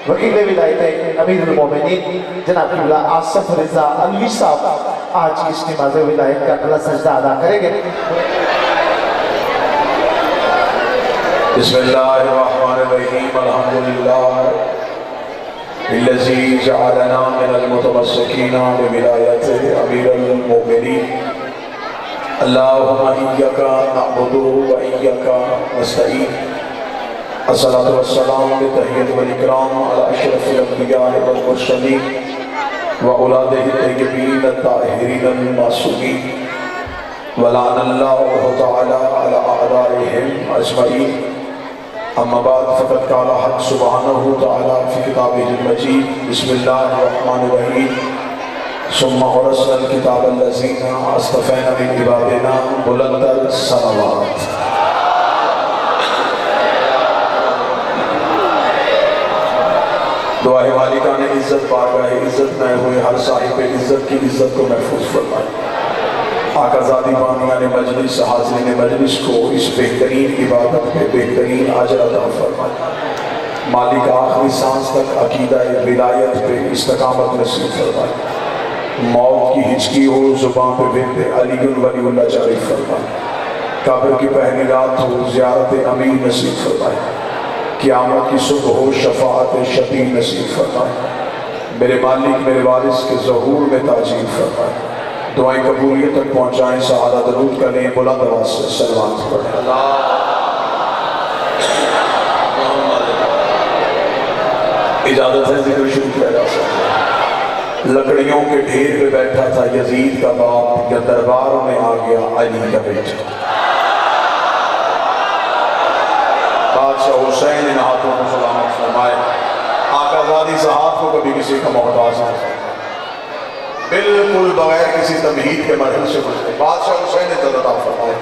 وکیل ولایت امیر المومنین جناب قبلہ آصف رضا علوی صاحب آج کی اس نماز ولایت کا اگلا سجدہ ادا کریں گے۔ بسم اللہ الرحمن الرحیم الحمدللہ الذی جعلنا من المتمسکین بولایت امیر المومنین اللہم ایک نعبد و ایک نستعین الصلاة والسلام بتحیت والاکرام علی اشرف الانبیاء والمرسلین واولادہ الطیبین الطاہرین المعصومین ولعن اللہ تعالی علی اعدائهم اجمعین اما بعد فقد قال حق سبحانہ تعالی فی کتابہ المجید بسم اللہ الرحمن الرحیم ثم اورثنا الکتاب الذین اصطفینا من عبادنا بلند السماوات۔ دعائے والدان عزت بارگاہ عزت میں ہوئے ہر صاحب عزت کی عزت کو محفوظ فرمائے۔ آقا ذاتی بانیان مجلس حاضرین مجلس کو اس بہترین عبادت میں بہترین اجر عطا فرمائے۔ مالک آخری سانس تک عقیدہ ولایت پہ استقامت نصیب فرمائے۔ موت کی ہچکی ہو زبان پہ بنت علی ولی اللہ جاری فرمائے۔ قبر کی پہلی رات ہو زیارت امین نصیب فرمائے۔ قیامت کی صبح ہو شفاعت شفیع نصیب فرمائے۔ میرے مالک میرے وارث کے ظہور میں تاجیل فرمائے۔ دعائیں قبولیت تک پہنچائیں، سہارا درود کریں، بلند آواز سے صلوات پڑھیں۔ اجازت ہے ذکر شروع کیا جا سکتا ہے۔ لکڑیوں کے ڈھیر پہ بیٹھا تھا یزید کا باپ، یا دربار میں آ گیا علی کا بیٹا۔ بادشاہ حسین ان ہاتھوں کو سلامت فرمائے۔ آقا زادی صاحب کو کبھی کسی کا محتاج نہیں، بالکل بغیر کسی تمہید کے مرحلے سے گزرے۔ بادشاہ حسین نے عطا فرمائے۔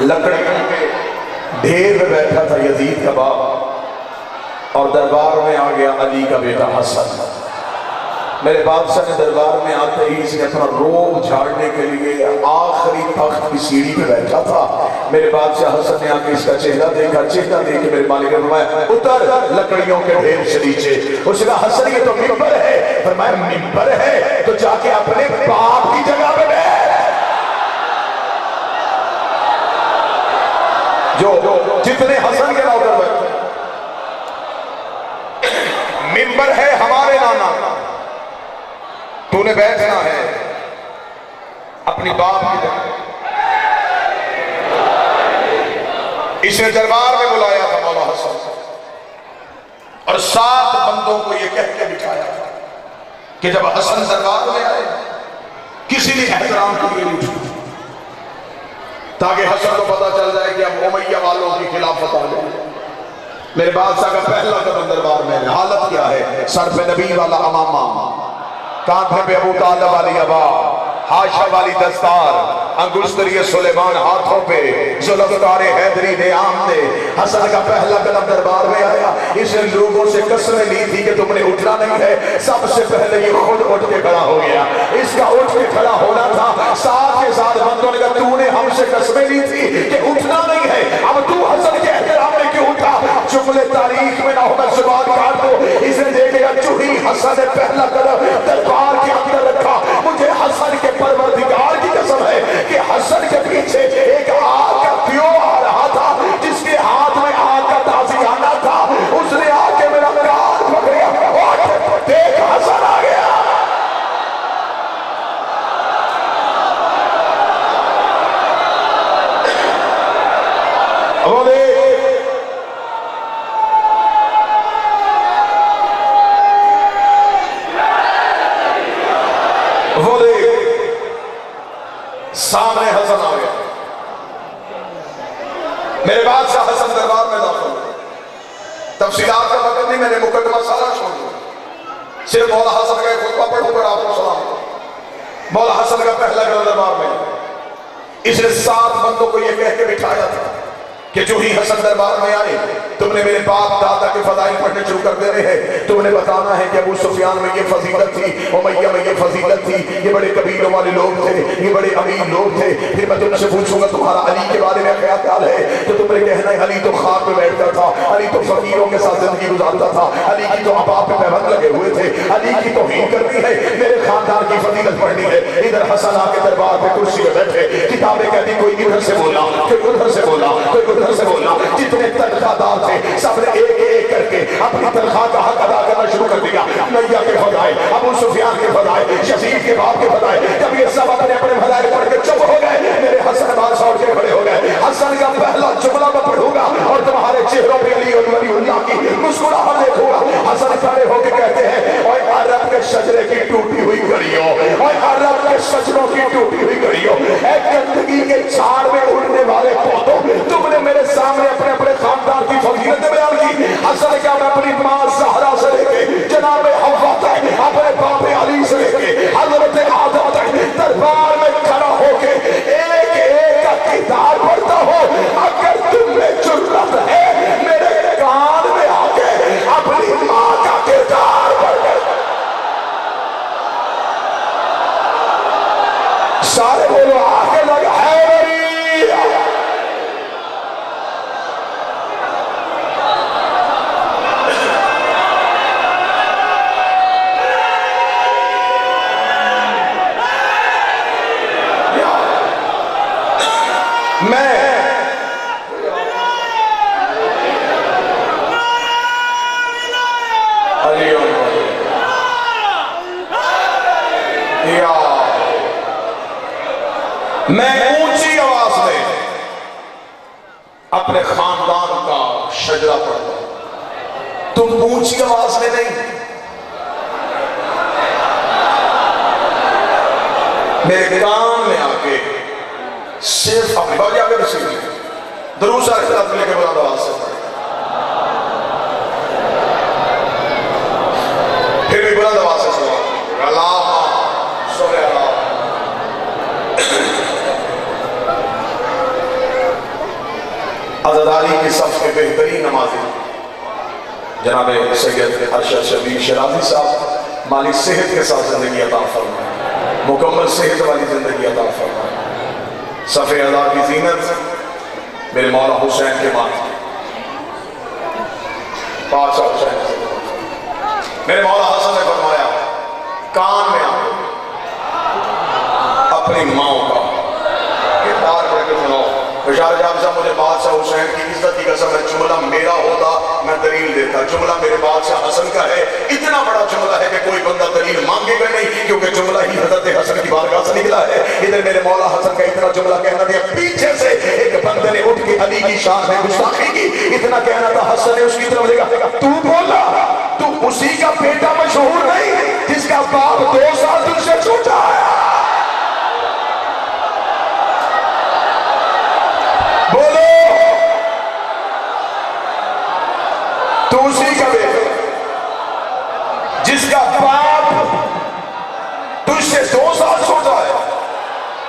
لکڑیوں کے ڈھیر میں بیٹھا تھا یزید کا باپ، اور دربار میں آ گیا علی کا بیٹا حسن۔ میرے بادشاہ نے دربار میں آتے ہی اس نے اپنا روب جھاڑنے کے لیے آخری تخت کی سیڑھی پہ بیٹھا تھا۔ میرے بادشاہ حسن نے آ کے اس کا چہرہ دیکھا، چہرہ دیکھ کے میرے مالک نے فرمایا اتر لکڑیوں کے ڈھیر سے نیچے۔ اس نے کہا حسن یہ تو ممبر ہے۔ فرمایا ممبر ہے تو جا کے اپنے باپ کی جگہ پہ بیٹھ۔ جو جتنے حسن کے نوکر بیٹھے، ممبر ہے ہمارے نانا کا، تو نے بیٹھنا ہے اپنی باپ کی جگہ۔ اس نے دربار میں بلایا تھا مولا حسن، اور 7 بندوں کو یہ کہہ کے بٹھایا تھا کہ جب حسن دربار میں آئے کسی نے احترام کے لیے نہیں اٹھا، تاکہ حسن کو پتا چل جائے کہ اب امیہ والوں کی خلافت آ گئی۔ میرے بادشاہ کا پہلا قدم دربار میں ہے۔ حالت کیا ہے؟ سر پہ نبی والا امامہ، کانٹھے پہ ابو طالب والی عبا، حاشا والی دستار، انگشتری سلیمان ہاتھوں پہ، ذوالفقار حیدری نیام نے۔ حسن کا پہلا قدم دربار میں آیا۔ اس نے لوگوں سے قسمیں لی تھی کہ تم نے اٹھنا نہیں ہے۔ سب سے پہلے یہ خود اٹھ کے کھڑا ہو گیا۔ اس کا اٹھ کے کھڑا ہونا تھا۔ ساتھ کے ساتھ بندوں نے کہا تو نے ہم سے قسمیں لی تھی کہ اٹھنا نہیں ہے، اب تو حسن کے احترام میں کیوں اٹھا؟ جملے تاریخ میں نہ ہو، میں زبان کاٹ دو۔ اس نے دیکھے گا چوہی حسن نے پہلا قدم دربار کے اندر رکھا۔ مجھے حسن کے پروردگار کی قسم ہے کہ حسن کے پیچھے ایک آگ کا دیو آ رہا تھا، جس کے ہاتھ میں آگ کا تازیانہ تھا۔ اس نے آ کے میرا کان پکڑیا، اور دیکھ حسن آ گیا۔ وہ دیکھ سامنے حسن آ گیا۔ میرے بادشاہ حسن دربار میں داخل ہوئے۔ تفصیلات کا وقت نہیں، میں نے مقدمہ سارا چھوڑ دیا، صرف مولا حسن کا خطبہ پڑھوں کر آپ کو سلام کروں۔ مولا حسن کا پہلا قدم دربار میں، اس نے 7 بندوں کو یہ کہہ کے بٹھایا تھا کہ جو ہی حسن دربار میں آئے تم نے میرے باپ دادا کے فضائل پڑھنے شروع کر دینے ہیں. تم نے بتانا ہے کہ ابو سفیان میں یہ فضیلت تھی, امیہ میں یہ فضیلت تھی, یہ بڑے قبیلوں والے لوگ تھے, یہ بڑے امیر لوگ تھے. پھر میں تم سے پوچھوں گا تمہارا علی کے بارے میں کیا خیال ہے, تو تم نے کہنا ہے علی تو خاک پہ بیٹھتا تھا, علی تو فقیروں کے ساتھ زندگی گزارتا تھا, علی کی تو ابا پہ پیبند لگے ہوئے تھے, علی کی توہین کرنی ہے, میرے خاندان کی فضیلت پڑھنی ہے. ادھر حسن آ کے دربار پہ کرسی پہ بیٹھے, کتابیں کہتی کوئی ادھر سے بولا, کوئی ادھر سے بولا, کوئی ادھر سے بولا. جتنے تنخواہ دار تھے سب نے ایک ایک کر کے اپنی تنخواہ کا حق ادا کرنا شروع کر دیا. امیہ کے فضائل, ابو سفیان کے فضائل, یزید کے باپ کے فضائل. جب یہ سب اپنے اپنے فضائل پڑھ کے چپ ہو گئے, میرے حسن بادشاہ اٹھ کے کھڑے ہو گئے. حسن کا پہلا جملہ میں پڑھوں گا اور تمہارے چہروں پہ علی اور ولی اللہ کی مسکراہٹ دیکھوں گا. حسن کھڑے ہو کے کہتے ہیں اوے عرب کے شجرے کی ٹوٹی ہوئی گڑیوں, اوے عرب کے شجروں کی ٹوٹی ہوئی گڑیوں, اے گندگی کے جھاڑ میں اڑنے والے پودوں, تم نے میرے سامنے اپنے اپنے خاندان کی فضیلتیں بیان کی. حسن کیا میں اپنی ماں زہرا سے لے کے جناب حوا تک, اپنے باپ علی سے لے کے حضرت آدم تک دربار میں کھڑا ہو کے ایک ایک کا کردار پڑھتا ہوں. اگر تم میں جرأت ہے میرے کان میں آ کے اپنی ماں کا کردار پڑھ کر, سارے بولو آگے لگ ہے میری. میں اونچی آواز میں اپنے خاندان کا شجرہ پڑھتا ہوں, تم اونچی آواز میں نہیں, میرے کان میں آ کے صرف اپنے باقی آگے رسید درود سارے خلاف لے کے بلند آواز سے پڑھیں, پھر بھی بلند آواز سے سوال اللہ سورہ اللہ. عزاداری کی صف کے بہترین نمازی جناب سید ارشد شبیر شرازی صاحب مالی صحت کے ساتھ زندگی عطا فرمائے, مکمل صحت والی زندگی عطا فرمائے. صف اعلیٰ کی زینت میرے مولا حسین کے ماتھے, بادشاہ حسین سے میرے مولا حسن نے فرمایا کان میں آ اپنی ماں کا کردار پڑھ کے سناؤ. بشار جاب صاحب مجھے بادشاہ حسین کی عزت کی قسم ہے, جملہ میرا ہوتا میں دلیل دیتا, جملہ میرے بادشاہ حسن کا ہے. اتنا بڑا جملہ ہے کہ کوئی بندہ دلیل مانگے گا نہیں, کیونکہ جملہ ہی حضرت حسن کی بارگاہ سے نکلا ہے. ادھر میرے مولا حسن کا اتنا جملہ کہنا دیا, پیچھے سے ایک بندے نے اٹھ کے علی کی شان میں گستاخی کی, اتنا کہنا تھا. حسن نے اس کی طرف دیکھا, تو بولا تو اسی کا بیٹا مشہور نہیں جس کا باپ 2 سال تجھ سے چھوٹا ہے. بولو تو اسی کا بیٹا جس کا باپ تجھ سے 2 سال چھوٹا ہے,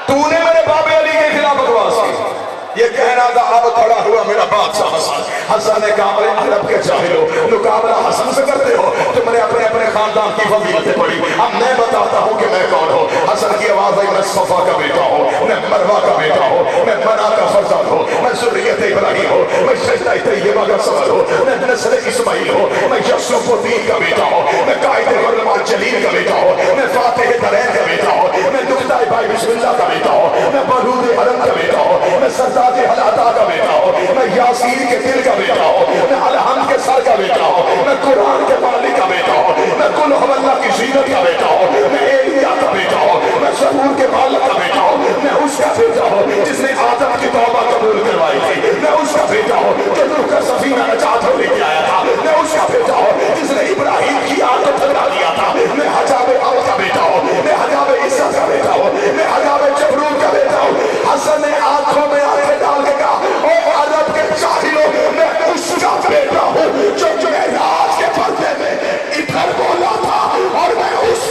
تو نے میرے باب علی کے خلاف بکواس کی. یہ کہنا تھا اب کھڑا ہوا میرا بادشاہ حسن. حسن نے کہا میرے عرب کے جاہلو, مقابلہ حسن سے کرتے ہو, تم نے اپنے اپنے خاندان کی فضیلتیں پڑھی, اب میں بتاتا ہوں کہ میں کون ہوں. حسن کی آواز آئی, میں صفا کا بیٹا ہوں, میں مروہ کا بیٹا ہوں, میں منا کا فرزند ہوں, میں ذریت ابراہیم ہوں, میں شجرہ طیبہ کا ثمر ہوں, میں نسل اسماعیل ہوں, میں یوسف الدین کا بیٹا ہوں, میں قائد علماء جلیل کا بیٹا ہوں, میں فاتح درین کا بیٹا ہوں, میں دکتہ بھائی بسم اللہ کا بیٹا ہوں, میں بلود حرم کا بیٹا ہوں, میں سردار حلاتا کا بیٹا ہوں, میں یاسین کے دل کا بیٹا ہوں, میں الحمد کے سر کا بیٹا ہوں, میں قرآن کے مالک کا بیٹا ہوں, میں کل اللہ کی زینت کا بیٹا ہوں, میں ایلیا کا بیٹا ہوں, میں زبور کے مالک کا بیٹا ہوں, میں اس کا بیٹا ہوں جس نے آدم کی توبہ قبول کروائی تھی, میں اس کا بیٹا ہوں جو نوح کا سفینہ نجات ہو لے کے آیا تھا, میں اس کا بیٹا ہوں جس نے ابراہیم کی آگ کو ٹھنڈا دیا تھا, میں حجاب عوف کا بیٹا ہوں, میں حجاب عزت کا بیٹا ہوں, میں حجاب جبرون کا بیٹا ہوں. حسن نے آنکھوں میں آنکھیں ڈال کے کہا او عرب کے جاہلوں, میں اس کا بیٹا ہوں جو معراج کے پردے میں ادھر بولا تھا, اور میں اس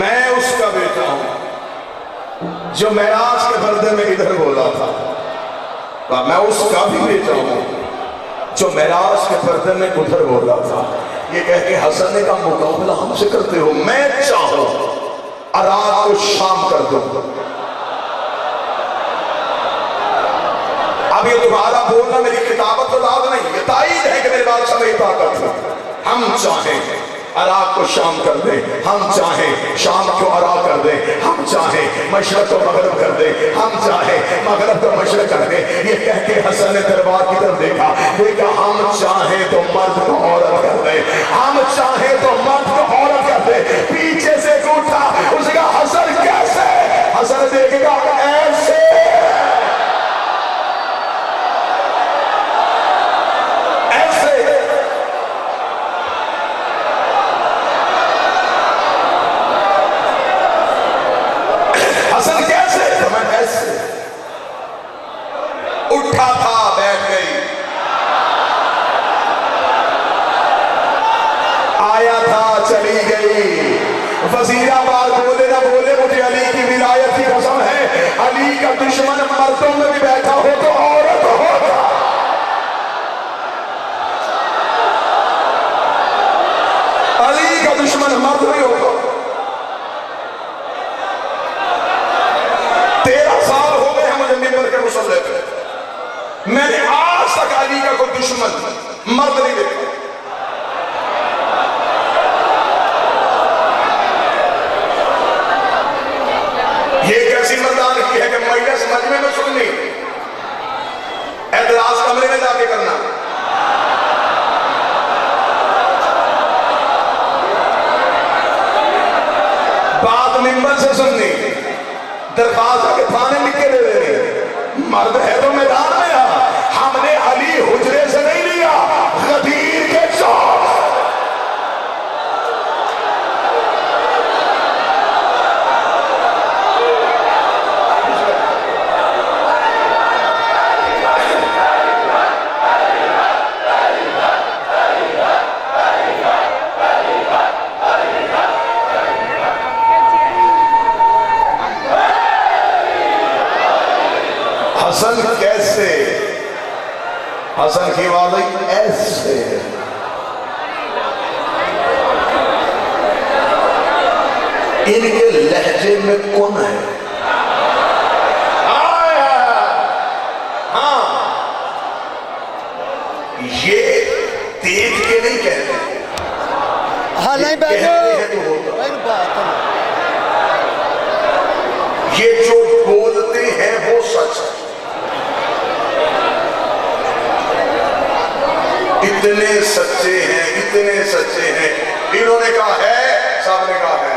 میں اس کا بیٹا ہوں جو معراج کے پردے میں ادھر بولا تھا. کہا میں اس کا بھی بیٹا ہوں جو معراج کے پردے میں ادھر بولا تھا. یہ کہہ کے حسن نے کہا مقابلہ ہم سے کرتے ہو؟ میں چاہوں رات کو شام کر دوں. اب یہ تمہارا بولنا میری کتابت تو یاد نہیں، یہ تائید ہے کہ میرے بادشاہ میں طاقت ہے. ہم چاہیں عراق کو شام کر دیں، ہم چاہیں شام کو عراق کر دیں، ہم چاہیں مشرق کو مغرب کر دیں، ہم چاہیں مغرب کو مشرق کر دیں. یہ کہہ کے حسن نے دربار کی طرف دیکھا، ہم چاہیں تو مرد کو عورت کر دیں، ہم چاہیں تو مرد کو عورت کر دیں. پیچھے سے اٹھا، اس کا حسن کیسے؟ حسن دیکھے گا ایسے. اٹھا تھا بیٹھ گئی، آیا تھا چلی گئی. وزیر آباد بولے نہ بولے مجھے علی کی ولایت کی قسم ہے، علی کا دشمن مردوں میں بھی بیٹھا ہو تو عورت ہوگا. علی کا دشمن مرد بھی ہوگا. 13 سال ہو گئے ہیں مجھے ممبر کے مصلی پہ، میں نے آج تک علی کا کوئی دشمن مرد نہیں دیکھا. یہ کیسی مردان کی ہے کہ مجلس مجمع میں سننی، اعتراض کمرے میں جا کے کرنا. بات ممبر سے سننی، درخواست کے تھانے لکھ کے دے دینی. مرد ہے تو میدان میں آ. ہم نے علی حجرے سے نہیں لیا، غدیر کے چوک. حسن کیسے؟ حسن کی واضح ایسے. ان کے لہجے میں کون ہے؟ ہاں یہ دیکھ کے نہیں کہتے، ہاں نہیں کہتے ہیں تو ہوگا. یہ جو بولتے ہیں وہ سچ ہے. اتنے سچے ہیں، اتنے سچے ہیں. انہوں نے کہا ہے، صاحب نے کہا ہے.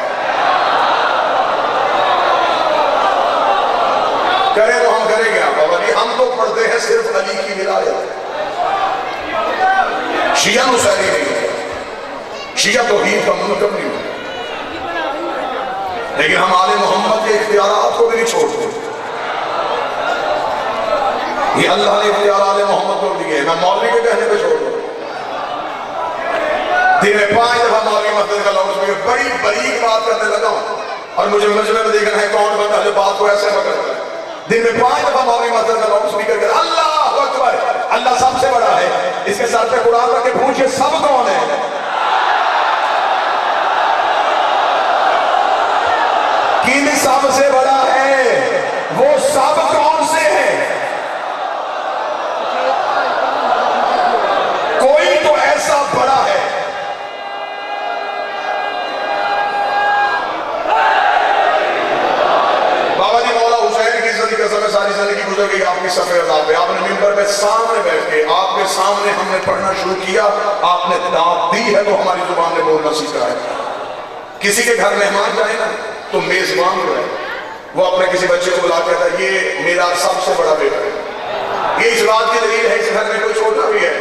کریں تو ہم کریں گے بابا جی. ہم تو پڑھتے ہیں صرف علی کی ولایت. شیعہ نصیری نہیں ہے، شیعہ توحید کا منکر نہیں ہے، لیکن ہم آل محمد کے اختیارات کو بھی نہیں چھوڑتے. یہ اللہ نے اختیار آل محمد کو دیے. میں مولوی کے کہنے پہ چھوڑ دوں. دن میں 5 دفعہ مولوی مسجد کا لاؤڈ اسپیکر بڑی بریک بات کرنے لگا ہوں اور مجھے مجمع میں دیکھنا ہے کون بندہ جو بات کو ایسے پکڑتا ہے. دن میں 5 دفعہ مولوی مسجد کا لاؤڈ اسپیکر کر اللہ اکبر، اللہ سب سے بڑا ہے. اس کے ساتھ پہ قرآن رکھ کے پوچھئے سب کون ہے؟ کن سب سے بڑا ہے؟ وہ سب کون سے ہیں؟ کوئی تو ایسا بڑا ہے. بابا جی مولا حسین کی زندگی کا سمے ساری زندگی گزر گئی آپ کی سفر اللہ پہ. آپ نے ممبر میں سامنے بیٹھ کے آپ کے سامنے ہم نے پڑھنا شروع کیا. آپ نے دعوت دی ہے تو ہماری زبان نے بولنا سیکھا ہے. کسی کے گھر مہمان جائے نا تو میزبان جو ہے وہ اپنے کسی بچے کو بلا کہتا ہے یہ میرا سب سے بڑا بیٹا ہے. یہ اس بات کی دلیل ہے اس گھر میں کوئی چھوٹا بھی ہے.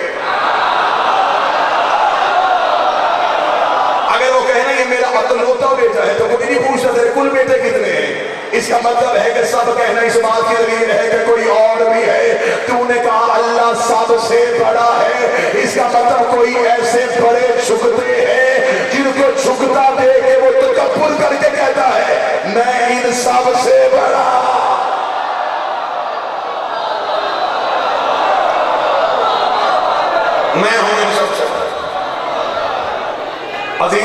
اگر وہ کہنا یہ میرا اکلوتا بیٹا ہے تو وہ نہیں پوچھتا تیرے کل بیٹے کتنے ہیں. اس کا مطلب ہے کہ سب کہنا اس بات کی دلیل ہے کہ کوئی اور بھی ہے. تو نے کہا اللہ سب سے بڑا ہے، اس کا مطلب کوئی ایسے بڑے جھکتے ہیں جن کو جھکتا دے کے وہ تکبر کر کے کہتا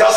10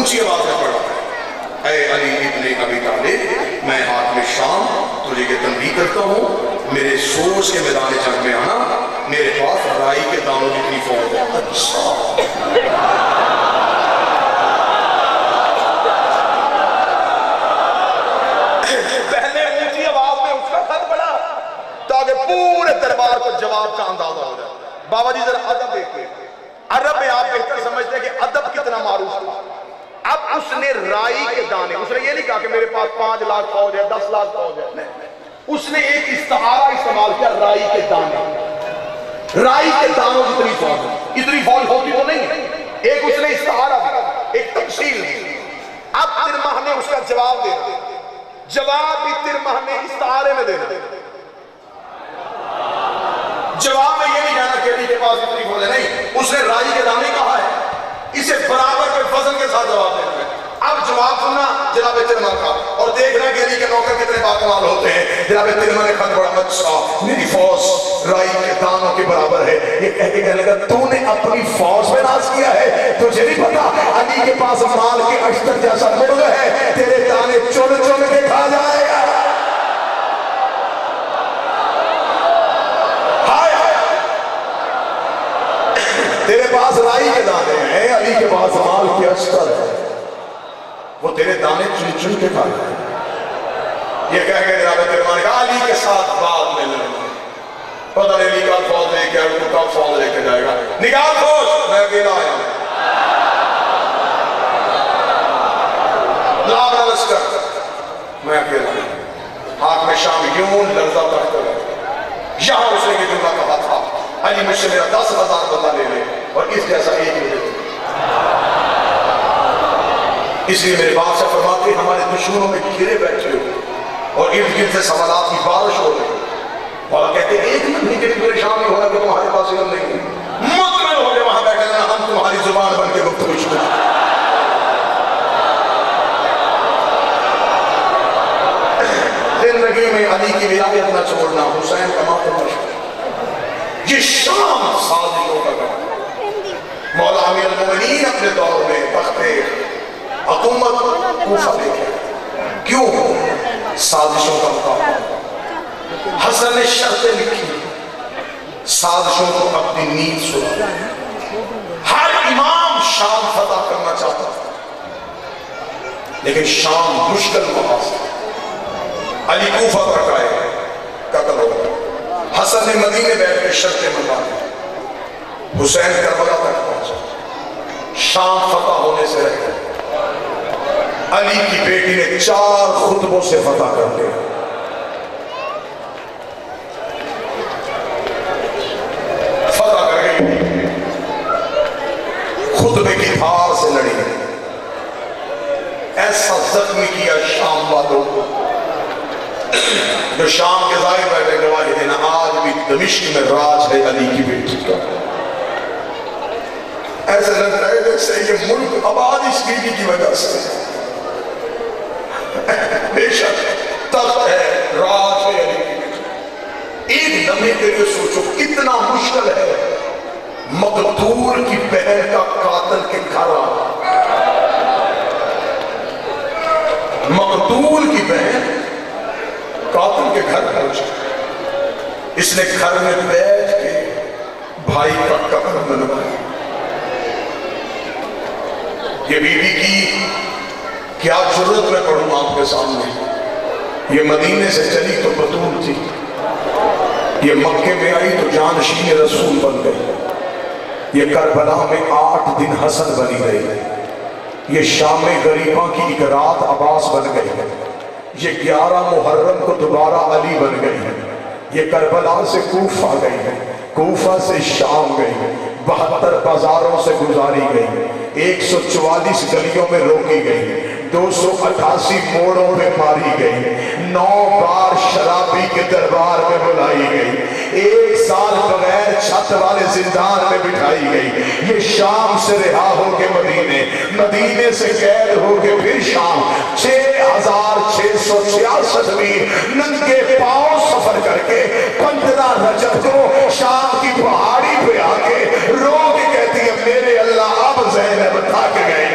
اونچی آواز میں پڑھا ہے، اے علی ابن ابی طالب، میں حاکم شام تجھے یہ تنبیہ کرتا ہوں، میرے سوچ کے میدان جنگ میں آنا، میرے پاس رائی کے دانوں جتنی فوج ہے۔ اچھا پہلے اونچی آواز میں اس کا خط پڑا تاکہ پورے دربار کو جواب کا اندازہ ہو جائے۔ بابا جی ذرا ادب دیکھیں، عرب میں آپ بہتر سمجھتے ہیں کہ ادب کتنا معروف تھا۔ اب اس نے رائی کے دانے، اس نے یہ نہیں کہا کہ میرے پاس 5 لاکھ فوج ہے، 10 لاکھ فوج ہے، نہیں، اس نے ایک استعارہ استعمال کیا، رائی کے دانے۔ رائی کے دانوں جتنی فوج ہے، اتنی فوج ہوتی تو نہیں ہے، ایک اس نے استعارہ دیا، ایک تفصیل دی۔ اب ترمح نے اس کا جواب دینا، جواب بھی ترمح نے استعارے میں دینا۔ جواب میں یہ نہیں کہنا کہ علی کے پاس اتنی فوج ہے، نہیں، اس نے رائی کے دانے کہا ہے، اسے برابر کے فضل کے ساتھ جواب دینا ہے۔ اب جواب سننا جناب ترمح کا، اور دیکھنا کہ علی کے نوکر کتنے باکمال ہوتے ہیں۔ جناب ترمح نے خط پڑھا، اچھا میری فوج رائی کے دانوں کے برابر ہے، یہ کہہ کے کہنے لگا تو نے اپنی فوج میں ناز کیا ہے، تجھے نہیں پتا علی کے پاس مال کے اشتر جیسا مرغ ہے، تیرے دانے چن چن کے کھا جائے گا۔ تیرے پاس رائی کے دانے ہیں، علی کے پاس مال کے اشتر ہے، وہ تیرے دانے چن چن کے کھا جائے گا۔ یہ کہہ کے جناب ترمح نے کہا علی کے ساتھ بات میں لڑنا، پتہ نہیں علی کا فوج لے کے آئے، وہ کا فوج لے کے جائے گا، نکال فوج، میں اکیلا آیا ہوں، لاغا لشکر، میں اکیلا ہوں۔ حاکم شام یوں لرزہ تک کر یہاں اس نے یہ جملہ کہا تھا، علی مجھ سے میرا 10,000 بندہ لے لے اور اس جیسا ایک لے لے۔ اس لیے میرے باپ سے فرماتے ہمارے دشمنوں میں گھرے بیٹھے ہو اور ارد گرد سے سوالات کی بارش ہو رہی، اور کہتے ہیں ایک منٹ بھی پریشان نہیں ہونا کہ تمہارے پاس علم نہیں ہے، مطمئن ہو جائے وہاں بیٹھے رہنا، ہم تمہاری زبان بن کے گفتگو شروع۔ زندگی میں علی کی ولایت نہ چھوڑنا، حسین کا ماتم نہ چھوڑنا، یہ شام سازشوں کا کام۔ مولا امیر المومنین اپنے دور میں تخت حکومت کوفہ لے گیا، کیوں؟ سازشوں کا مقابلہ۔ حسن نے شرطیں لکھی، سازشوں کو اپنی نیند سنا۔ ہر امام شام فتح کرنا چاہتا تھا، لیکن شام مشکل محاذ تھا۔ علی کوفہ تک آئے، قتل ہو گیا۔ حسن نے مدینے بیٹھ کے شرطیں منوائی، حسین کربلا تک پہنچا، شام فتح ہونے سے رہ گیا۔ علی کی بیٹی نے 4 خطبوں سے فتح کر دیا۔ فتح کر گئی، خطبے کی دھار سے لڑی، ایسا زخمی کیا شام والوں کو، جو شام کے ظاہر بیٹھے گواہی دینا آج بھی دمشق میں راج ہے علی کی بیٹی کا۔ ایسے لگتا ہے جیسے یہ ملک آباد اس بیوی کی وجہ سے، بے شک تخت ہے، راج ہے علی کی بیٹی۔ ایک لمحے کے لیے سوچو کتنا مشکل ہے مقتول کی بہن کا قاتل کے گھر آنا۔ مقتول کی بہن قاتل کے گھر پہنچا، اس نے گھر میں بیٹھ کے بھائی کا قبر بنوایا۔ یہ بی بی کی کیا ضرورت میں پڑھوں آپ کے سامنے، یہ مدینے سے چلی تو بطول تھی، یہ مکے میں آئی تو جانشین رسول بن گئی، یہ کربلا میں 8 دن حسن بنی رہی، یہ شام غریباں کی ایک رات عباس بن گئی، یہ 11 محرم کو دوبارہ علی بن گئی ہے، یہ کربلا سے کوفہ گئی ہے، کوفہ سے شام گئی ہے، 72 بازاروں سے گزاری گئی، 144 گلیوں میں روکی گئی، 288 موڑوں پہ ماری گئی، 9 بار شرابی کے دربار میں بلائی گئی، 1 سال بغیر چھت والے زندان میں بٹھائی گئی، یہ شام سے رہا ہو کے مدینے سے قید ہو کے پھر شام 6666 میل ننگے پاؤں سفر کر کے 15 رجب کو شام کی پہاڑی پہ آ کے رو کے کہتی ہے میرے اللہ اب زینب تھک گئے۔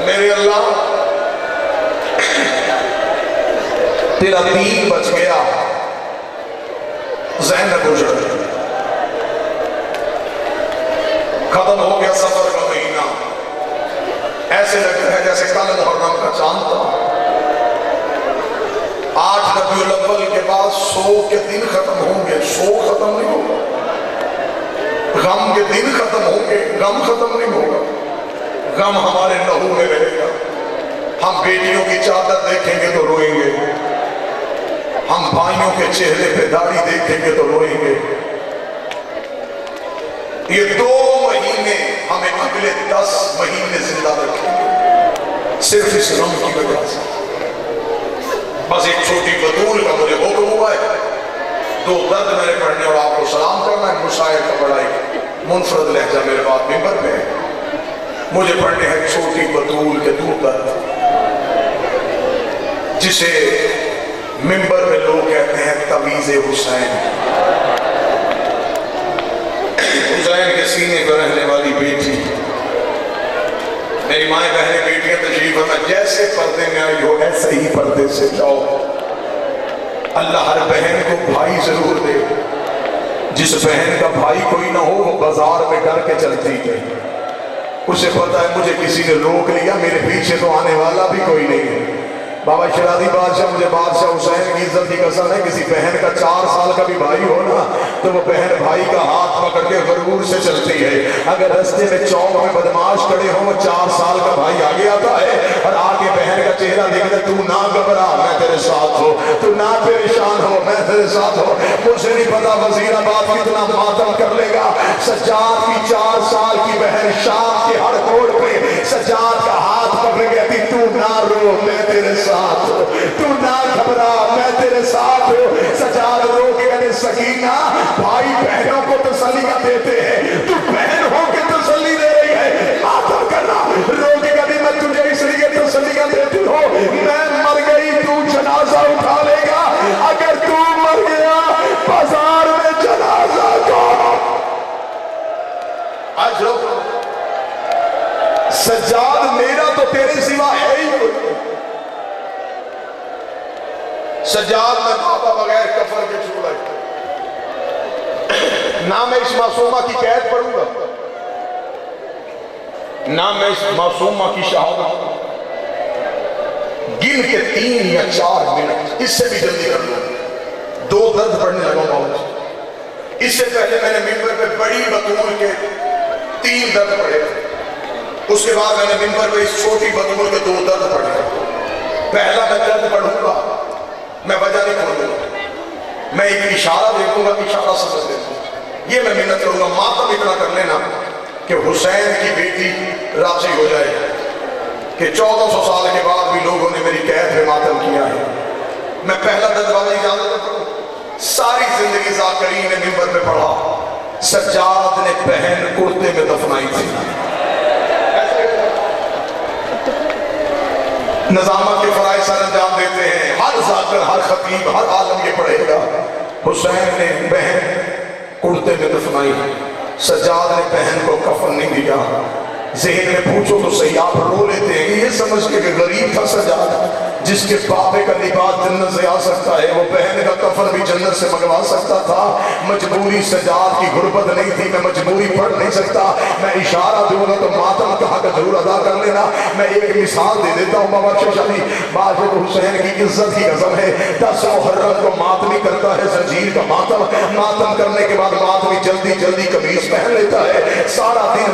میرے اللہ تیرا دین بچ گیا، زینب اجڑ گئی، ختم ہو گیا سفر کا مہینہ، ایسے لگتا ہے جیسے کل محرم کا چاند تھا۔ 8 ربیع الاول کے بعد 100 کے دن ختم ہوں گے، 100 ختم نہیں ہوگا، غم کے دن ختم ہوں گے، غم ختم نہیں ہوگا، غم ہمارے لہو میں رہے گا۔ ہم بیٹیوں کی چادر دیکھیں گے تو روئیں گے، ہم بھائیوں کے چہرے پہ داڑھی دیکھیں گے تو روئیں گے۔ یہ 2 مہینے ہمیں اگلے 10 مہینے زندہ رکھیں گے، صرف اس غم کی وجہ سے۔ بس ایک چھوٹی بطول کا مجھے حکم ہوا ہے، 2 درد میں نے پڑھنے اور آپ کو سلام کرنا ہے۔ مشاعر کا بڑا ایک منفرد لہجہ میرے بعد ممبر پہ ہے، مجھے پڑھنے ہیں چھوٹی بطول کے 2 درد، جسے ممبر پہ لوگ کہتے ہیں تویز حسین۔ حسین کے سینے پر رہنے والی بیٹی، میری مائیں بہنیں بیٹیاں تشریف ہے، جیسے پردے میں آئی ہو ایسے ہی پردے سے جاؤ۔ اللہ ہر بہن کو بھائی ضرور دے، جس بہن کا بھائی کوئی نہ ہو وہ بازار میں ڈر کے چلتی ہے، اسے پتا ہے مجھے کسی نے روک لیا، میرے پیچھے تو آنے والا بھی کوئی نہیں ہے۔ بابا شرادی بادشاہ، مجھے بادشاہ حسین کی عزت کی قسم ہے، کسی بہن کا 4 سال کا بھی بھائی ہو نا تو وہ بہن بھائی کا ہاتھ پکڑ کے غرور سے چلتی ہے۔ اگر رستے میں چوک میں بدماش کھڑے ہوں، وہ 4 سال کا بھائی آگے آتا ہے اور آگے بہن کا چہرہ دیکھتا ہے، تو نہ گھبرا میں تیرے ساتھ ہو، تو نہ پریشان ہو میں تیرے ساتھ ہو۔ مجھے نہیں پتا وزیر آباد کتنا ماتم کر لے گا، سجاد کی 4 سال کی بہن شام کے ہر موڑ پہ سجاد کا ہاتھ پکڑ گئی، تو نہ رو میں تیرے ساتھ ہو، تو نہ گھبرا میں تیرے ساتھ ہو۔ سجاد رو کے کہنے سکینہ، بھائی بہنوں کو تسلیاں دیتے ہیں، تو بہن ہو کے تسلی دے رہی ہے، ماتم کرنا۔ رو کے کہنے میں تجھے اس لیے تسلیاں دیتی ہوں، میں مر گئی تو جنازہ اٹھا لے گا، اگر تو مر گیا بازار میں جنازہ کو آج رو۔ سجاد میرا تو تیرے سوا ہے ہی کوئی، سجاد میں بابا بغیر کفن کے چھوڑا ہے، نہ میں اس معصومہ کی قید پڑھوں گا، نہ میں اس معصومہ کی شہادت، گن کے 3 یا 4 منٹ، اس سے بھی جلدی کر لوں، 2 درد پڑھنے لگا ہوں۔ اس سے پہلے میں نے ممبر پہ بڑی بطول کے 3 درد پڑھے، اس کے بعد میں نے ممبر پہ اس چھوٹی بطول کے 2 درد پڑھے۔ پہلا میں درد پڑھوں گا، میں وجہ نہیں کھولوں گا، میں ایک اشارہ دیکھوں گا، اشارہ سمجھ دیکھوں گا، یہ میں محنت کروں گا۔ ماتم اتنا کر لینا کہ حسین کی بیٹی راضی ہو جائے کہ 1400 سال کے بعد بھی لوگوں نے میری قید پہ ماتم کیا ہے۔ میں پہلا درد بابا اجازت پڑھوں، ساری زندگی ذاکرین نے ممبر پہ پڑھا، سجاد نے بہن کرتے میں دفنائی تھی۔ نظامت کے فرائض سر انجام دیتے ہیں، ہر ذاکر، ہر خطیب، ہر عالم یہ پڑھے گا، حسین نے بہن کرتے میں دفنائی، سجاد نے بہن کو کفن نہیں دیا۔ ذہن میں پوچھو تو صحیح، آپ رو لیتے ہیں یہ سمجھ کے کہ غریب تھا سجاد، جس کے بابے کا لباس جنت سے آ سکتا ہے، وہ بہن کا کفن بھی جنت سے منگوا سکتا تھا۔ مجبوری سجاد کی غربت نہیں تھی، میں مجبوری پڑھ نہیں سکتا، میں اشارہ دوں گا تو ماتم کا حق ضرور ادا کر لینا۔ میں ایک مثال دے دیتا ہوں، بابا ششانی باجد حسین کی عزت کی قسم ہے، 10 محرم کو ماتمی کرتا ہے زنجیر کا ماتم، ماتم کرنے کے بعد ماتمی جلدی جلدی قمیص پہن لیتا ہے، سارا دن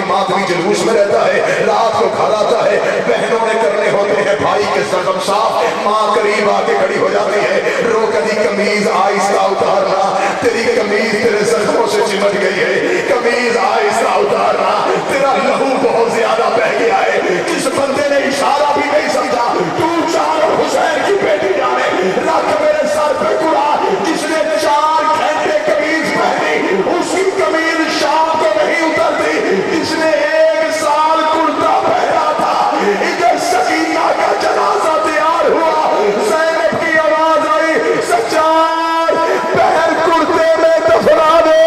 ماتمی جلوس میں رہتا ہے، رات کو گھر آتا ہے، بہنوں نے کرنے ہوتے ہیں بھائی کے زخم صاف، ماں قریب آ کے کھڑی ہو جاتی ہے، رو کدی قمیض آہستہ اتارنا، تیری قمیض تیرے زخموں سے چمٹ گئی ہے، قمیض آہستہ اتارنا، تیرا لہو بہت زیادہ بہہ گیا ہے۔ جس بندے نے اشارہ بھی نہیں سمجھا، تو جان اور حسین کی بیٹی جانے، رکھ میرے سر پہ قرآن، جس نے 4 گھنٹے قمیض پہنی، اس کی قمیض شام کو نہیں اترتی، جس نے 1 سال کرتا پہنا تھا، ادھر سکینہ کا جنازہ تیار ہوا، زینب کی آواز آئی، سجاد بہن کرتے میں دفنا دے،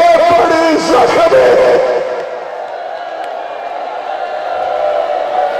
اور بڑی زخم